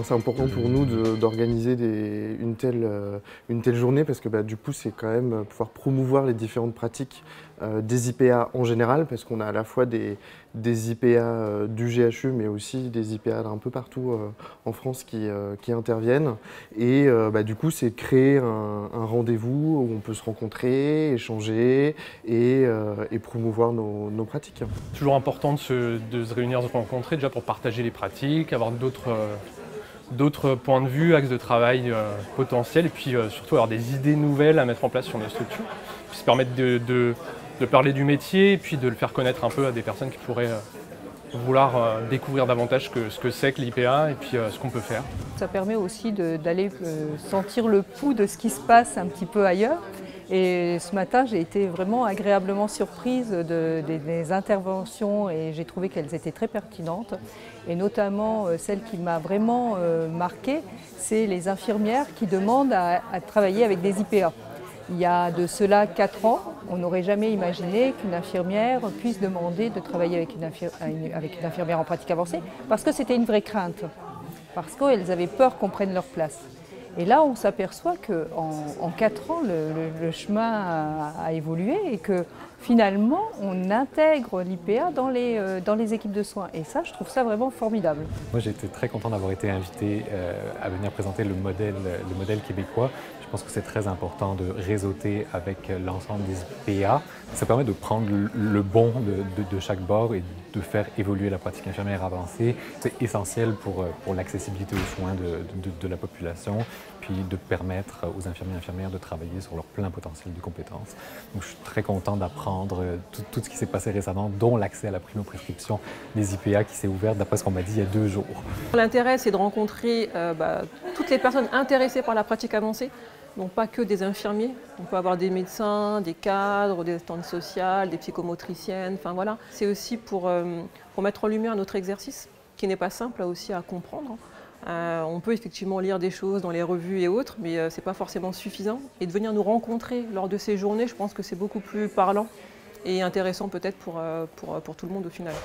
c'est important pour nous d'organiser une telle journée parce que du coup, c'est quand même pouvoir promouvoir les différentes pratiques des IPA en général, parce qu'on a à la fois des IPA du GHU, mais aussi des IPA d'un peu partout en France qui interviennent. Et du coup, c'est créer un rendez-vous où on peut se rencontrer, échanger et promouvoir nos pratiques. Toujours important de se réunir, de se rencontrer, déjà pour partager les pratiques, avoir d'autres points de vue, axes de travail potentiels, et puis surtout avoir des idées nouvelles à mettre en place sur nos structures, puis se permettre de parler du métier et puis de le faire connaître un peu à des personnes qui pourraient vouloir découvrir davantage ce que c'est que l'IPA et puis ce qu'on peut faire. Ça permet aussi d'aller sentir le pouls de ce qui se passe un petit peu ailleurs. Et ce matin, j'ai été vraiment agréablement surprise des interventions et j'ai trouvé qu'elles étaient très pertinentes. Et notamment, celle qui m'a vraiment marquée, c'est les infirmières qui demandent à travailler avec des IPA. Il y a de cela 4 ans, on n'aurait jamais imaginé qu'une infirmière puisse demander de travailler avec une infirmière en pratique avancée, parce que c'était une vraie crainte, parce qu'elles avaient peur qu'on prenne leur place. Et là, on s'aperçoit qu'en 4 ans, le chemin a évolué et que finalement, on intègre l'IPA dans les équipes de soins. Et ça, je trouve ça vraiment formidable. Moi, j'ai été très content d'avoir été invité à venir présenter le modèle québécois. Je pense que c'est très important de réseauter avec l'ensemble des IPA. Ça permet de prendre le bon de chaque bord et de faire évoluer la pratique infirmière avancée. C'est essentiel pour l'accessibilité aux soins de la population, puis de permettre aux infirmiers et infirmières de travailler sur leur plein potentiel de compétences. Donc, je suis très content d'apprendre tout ce qui s'est passé récemment, dont l'accès à la primo-prescription des IPA qui s'est ouvert, d'après ce qu'on m'a dit, il y a 2 jours. L'intérêt, c'est de rencontrer toutes les personnes intéressées par la pratique avancée. Donc pas que des infirmiers, on peut avoir des médecins, des cadres, des assistantes sociales, des psychomotriciennes, enfin voilà. C'est aussi pour mettre en lumière notre exercice, qui n'est pas simple aussi à comprendre. On peut effectivement lire des choses dans les revues et autres, mais ce n'est pas forcément suffisant. Et de venir nous rencontrer lors de ces journées, je pense que c'est beaucoup plus parlant et intéressant peut-être pour tout le monde au final.